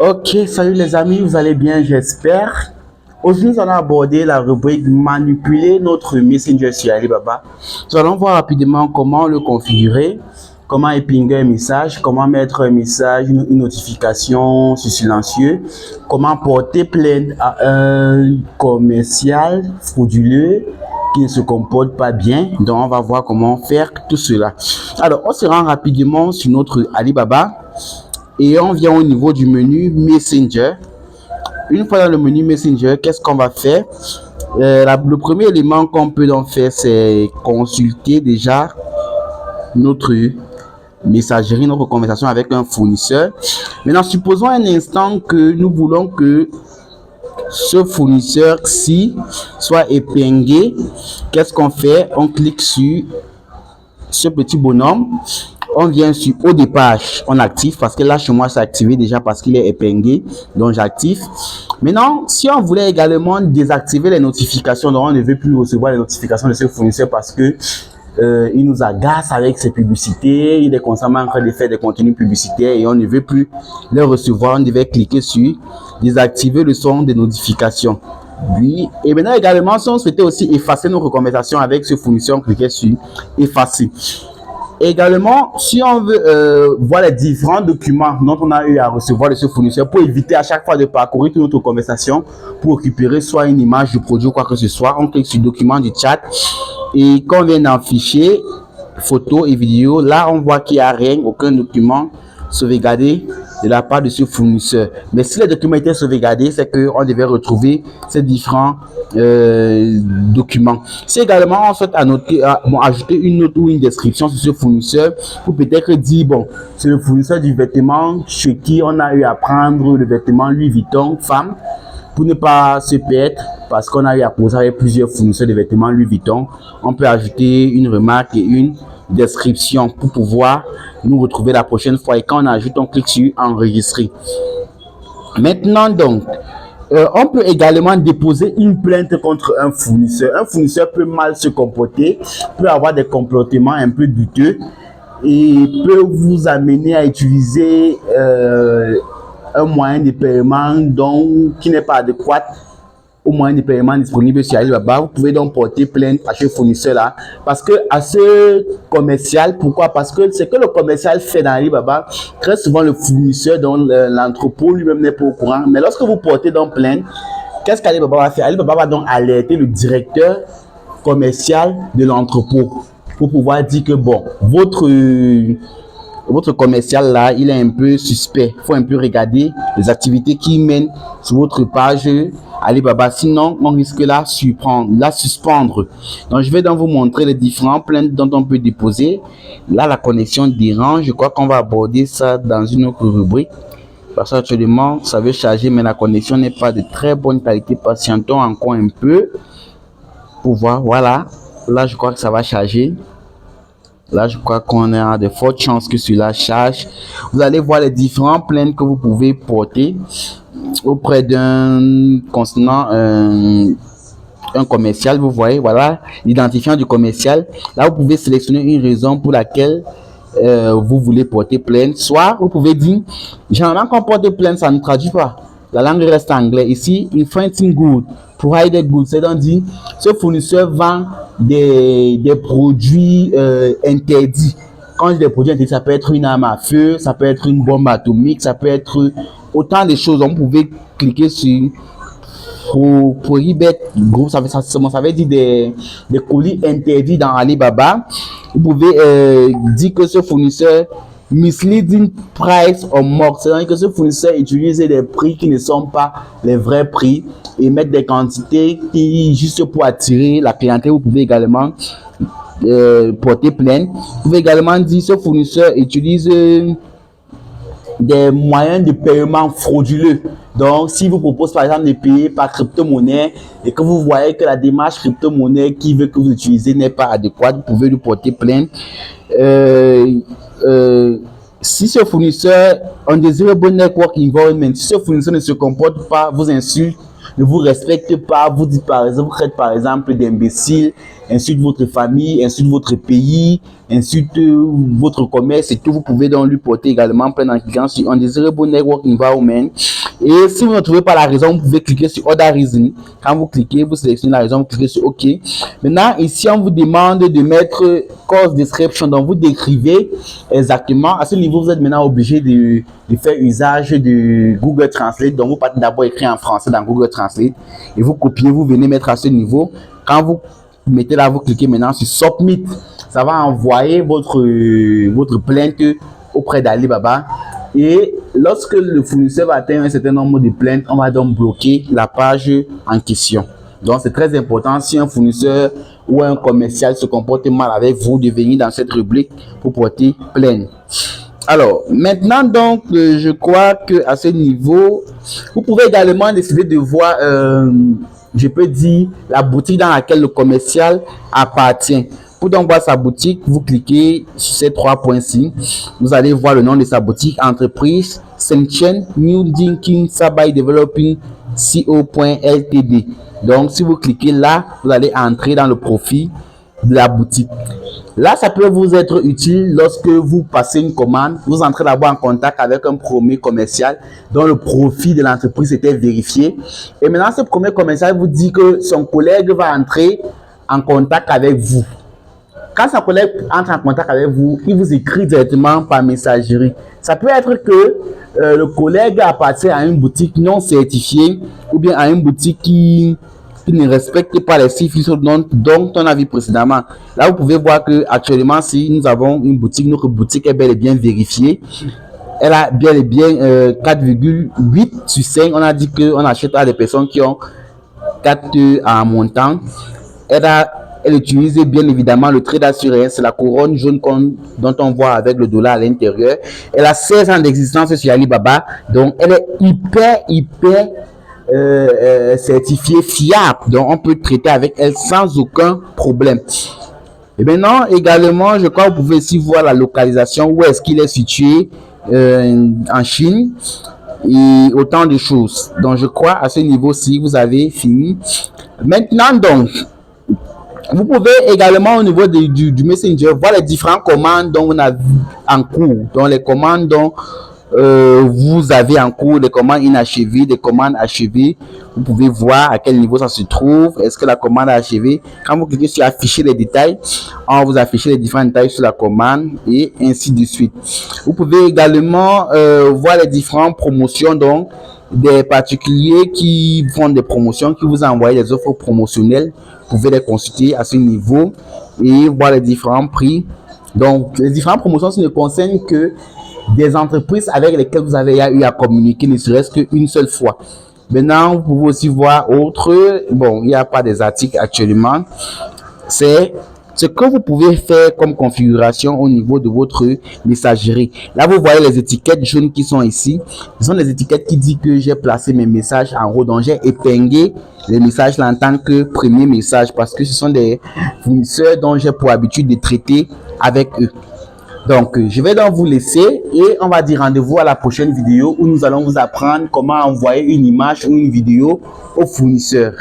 Ok, salut les amis, vous allez bien, j'espère. Aujourd'hui, nous allons aborder la rubrique manipuler notre Messenger sur Alibaba. Nous allons voir rapidement comment le configurer, comment épingler un message, comment mettre un message, une notification sur silencieux, comment porter plainte à un commercial frauduleux qui ne se comporte pas bien. Donc, on va voir comment faire tout cela. Alors, on se rend rapidement sur notre Alibaba. Et on vient au niveau du menu Messenger. Une fois dans le menu Messenger, qu'est-ce qu'on va faire? Le premier élément qu'on peut donc faire, c'est consulter déjà notre messagerie, notre conversation avec un fournisseur. Maintenant, supposons un instant que nous voulons que ce fournisseur-ci soit épinglé. Qu'est-ce qu'on fait? On clique sur ce petit bonhomme. On vient sur haut des pages, on active parce que là chez moi c'est activé déjà parce qu'il est épinglé, donc j'active. Maintenant, si on voulait également désactiver les notifications, donc on ne veut plus recevoir les notifications de ce fournisseur parce que il nous agace avec ses publicités, il est constamment en train de faire des contenus publicitaires et on ne veut plus les recevoir, on devait cliquer sur désactiver le son des notifications. Oui. Et maintenant également, si on souhaitait aussi effacer nos recommandations avec ce fournisseur, on cliquait sur effacer. Également, si on veut voir les différents documents dont on a eu à recevoir de ce fournisseur pour éviter à chaque fois de parcourir toute notre conversation pour récupérer soit une image du produit ou quoi que ce soit, on clique sur document du chat et quand on vient dans fichier, photos et vidéos, là on voit qu'il n'y a rien, aucun document sauvegardé de la part de ce fournisseur. Mais si les documents étaient sauvegardés, c'est qu'on devait retrouver ces différents documents. Si également on souhaite ajouter une note ou une description sur ce fournisseur pour peut-être dire, bon, c'est le fournisseur du vêtement chez qui on a eu à prendre le vêtement Louis Vuitton femme, pour ne pas se perdre, parce qu'on a eu à poser avec plusieurs fournisseurs de vêtements Louis Vuitton, on peut ajouter une remarque et une description pour pouvoir nous retrouver la prochaine fois. Et quand on ajoute, on clique sur enregistrer. Maintenant donc, on peut également déposer une plainte contre un fournisseur. Un fournisseur peut mal se comporter, peut avoir des comportements un peu douteux et peut vous amener à utiliser un moyen de paiement qui n'est pas adéquat au moyen de paiement disponible sur Alibaba. Vous pouvez donc porter plainte à ce fournisseur-là parce que à ce commercial, pourquoi? Parce que ce que le commercial fait dans Alibaba, très souvent le fournisseur dont l'entrepôt lui-même n'est pas au courant. Mais lorsque vous portez donc plainte, qu'est-ce qu'Alibaba va faire? Alibaba va donc alerter le directeur commercial de l'entrepôt pour pouvoir dire que bon, votre commercial là, il est un peu suspect. Il faut un peu regarder les activités qu'il mène sur votre page Alibaba. Sinon, on risque la suspendre. Donc, je vais donc vous montrer les différents plaintes dont on peut déposer. Là, la connexion dérange. Je crois qu'on va aborder ça dans une autre rubrique. Parce qu'actuellement, ça veut charger, mais la connexion n'est pas de très bonne qualité. Patientons encore un peu pour voir. Voilà. Là, je crois que ça va charger. Là, je crois qu'on a de fortes chances que cela charge. Vous allez voir les différentes plaintes que vous pouvez porter auprès d'un concernant un commercial. Vous voyez, voilà, l'identifiant du commercial. Là, vous pouvez sélectionner une raison pour laquelle vous voulez porter plainte. Soit, vous pouvez dire, généralement, quand on porte plainte, ça ne traduit pas. La langue reste anglais. Ici, infringing good, provided good, c'est donc dit, ce fournisseur vend des produits interdits. Quand je dis des produits interdits, ça peut être une arme à feu, ça peut être une bombe atomique, ça peut être autant de choses. On pouvait cliquer sur Prohibit Group, ça veut dire des colis interdits dans Alibaba. Vous pouvez dire que ce fournisseur misleading price or mock, c'est-à-dire que ce fournisseur utilise des prix qui ne sont pas les vrais prix et mettre des quantités qui juste pour attirer la clientèle. Vous pouvez également porter plainte. Vous pouvez également dire ce fournisseur utilise des moyens de paiement frauduleux. Donc, si vous propose par exemple de payer par crypto-monnaie et que vous voyez que la démarche crypto-monnaie qui veut que vous utilisez n'est pas adéquate, vous pouvez lui porter plainte. Si ce fournisseur undesirable network environment, si ce fournisseur ne se comporte pas, vous insulte, ne vous respecte pas, vous dites par exemple, vous faites par exemple d'imbécile insulte votre famille, insulte votre pays, insulte votre commerce et tout. Vous pouvez donc lui porter également plein en cliquant sur Undesirable Network Environment. Et si vous ne trouvez pas la raison, vous pouvez cliquer sur Other Reason. Quand vous cliquez, vous sélectionnez la raison, vous cliquez sur OK. Maintenant, ici, on vous demande de mettre course description. Donc, vous décrivez exactement. À ce niveau, vous êtes maintenant obligé de faire usage de Google Translate. Donc, vous partez d'abord écrire en français dans Google Translate et vous copiez, vous venez mettre à ce niveau. Quand vous mettez là, vous cliquez maintenant sur Submit. Ça va envoyer votre plainte auprès d'Alibaba. Et lorsque le fournisseur va atteindre un certain nombre de plaintes, on va donc bloquer la page en question. Donc, c'est très important si un fournisseur ou un commercial se comporte mal avec vous de venir dans cette rubrique pour porter plainte. Alors, maintenant, donc, je crois qu'à ce niveau, vous pouvez également décider de voir, je peux dire, la boutique dans laquelle le commercial appartient. Pour donc voir sa boutique, vous cliquez sur ces 3 points-ci. Vous allez voir le nom de sa boutique, entreprise Senchen New Thinking Sabai Developing Co.ltd. Donc, si vous cliquez là, vous allez entrer dans le profil de la boutique. Là, ça peut vous être utile lorsque vous passez une commande. Vous entrez d'abord en contact avec un premier commercial dont le profil de l'entreprise était vérifié. Et maintenant, ce premier commercial vous dit que son collègue va entrer en contact avec vous. Quand son collègue entre en contact avec vous, il vous écrit directement par messagerie. Ça peut être que le collègue appartient à une boutique non certifiée ou bien à une boutique qui ne respecte pas les chiffres dont on a vu précédemment. Là, vous pouvez voir que actuellement, si nous avons une boutique, notre boutique est bel et bien vérifiée. Elle a bien et bien 4,8 sur 5. On a dit qu'on achète à des personnes qui ont 4 en montant. Elle utilise bien évidemment le trait d'assurance, c'est la couronne jaune dont on voit avec le dollar à l'intérieur. Elle a 16 ans d'existence sur Alibaba, donc elle est hyper certifiée, fiable. Donc on peut traiter avec elle sans aucun problème. Et maintenant également, je crois que vous pouvez aussi voir la localisation, où est-ce qu'il est situé en Chine et autant de choses. Donc je crois à ce niveau-ci, vous avez fini. Maintenant donc, vous pouvez également au niveau du Messenger voir les différentes commandes dont on a vu en cours, donc les commandes dont vous avez en cours, des commandes inachevées, des commandes achevées. Vous pouvez voir à quel niveau ça se trouve, est-ce que la commande est achevée. Quand vous cliquez sur afficher les détails, on va vous afficher les différents détails sur la commande et ainsi de suite. Vous pouvez également voir les différentes promotions, donc des particuliers qui font des promotions, qui vous envoient des offres promotionnelles. Vous pouvez les consulter à ce niveau et voir les différents prix. Donc, les différentes promotions ne concernent que des entreprises avec lesquelles vous avez eu à communiquer, ne serait-ce qu'une seule fois. Maintenant, vous pouvez aussi voir autre. Bon, il n'y a pas des articles actuellement. C'est ce que vous pouvez faire comme configuration au niveau de votre messagerie. Là, vous voyez les étiquettes jaunes qui sont ici. Ce sont les étiquettes qui disent que j'ai placé mes messages en haut. Donc, j'ai épinglé les messages là en tant que premier message parce que ce sont des fournisseurs dont j'ai pour habitude de traiter avec eux. Donc, je vais donc vous laisser et on va dire rendez-vous à la prochaine vidéo où nous allons vous apprendre comment envoyer une image ou une vidéo au fournisseur.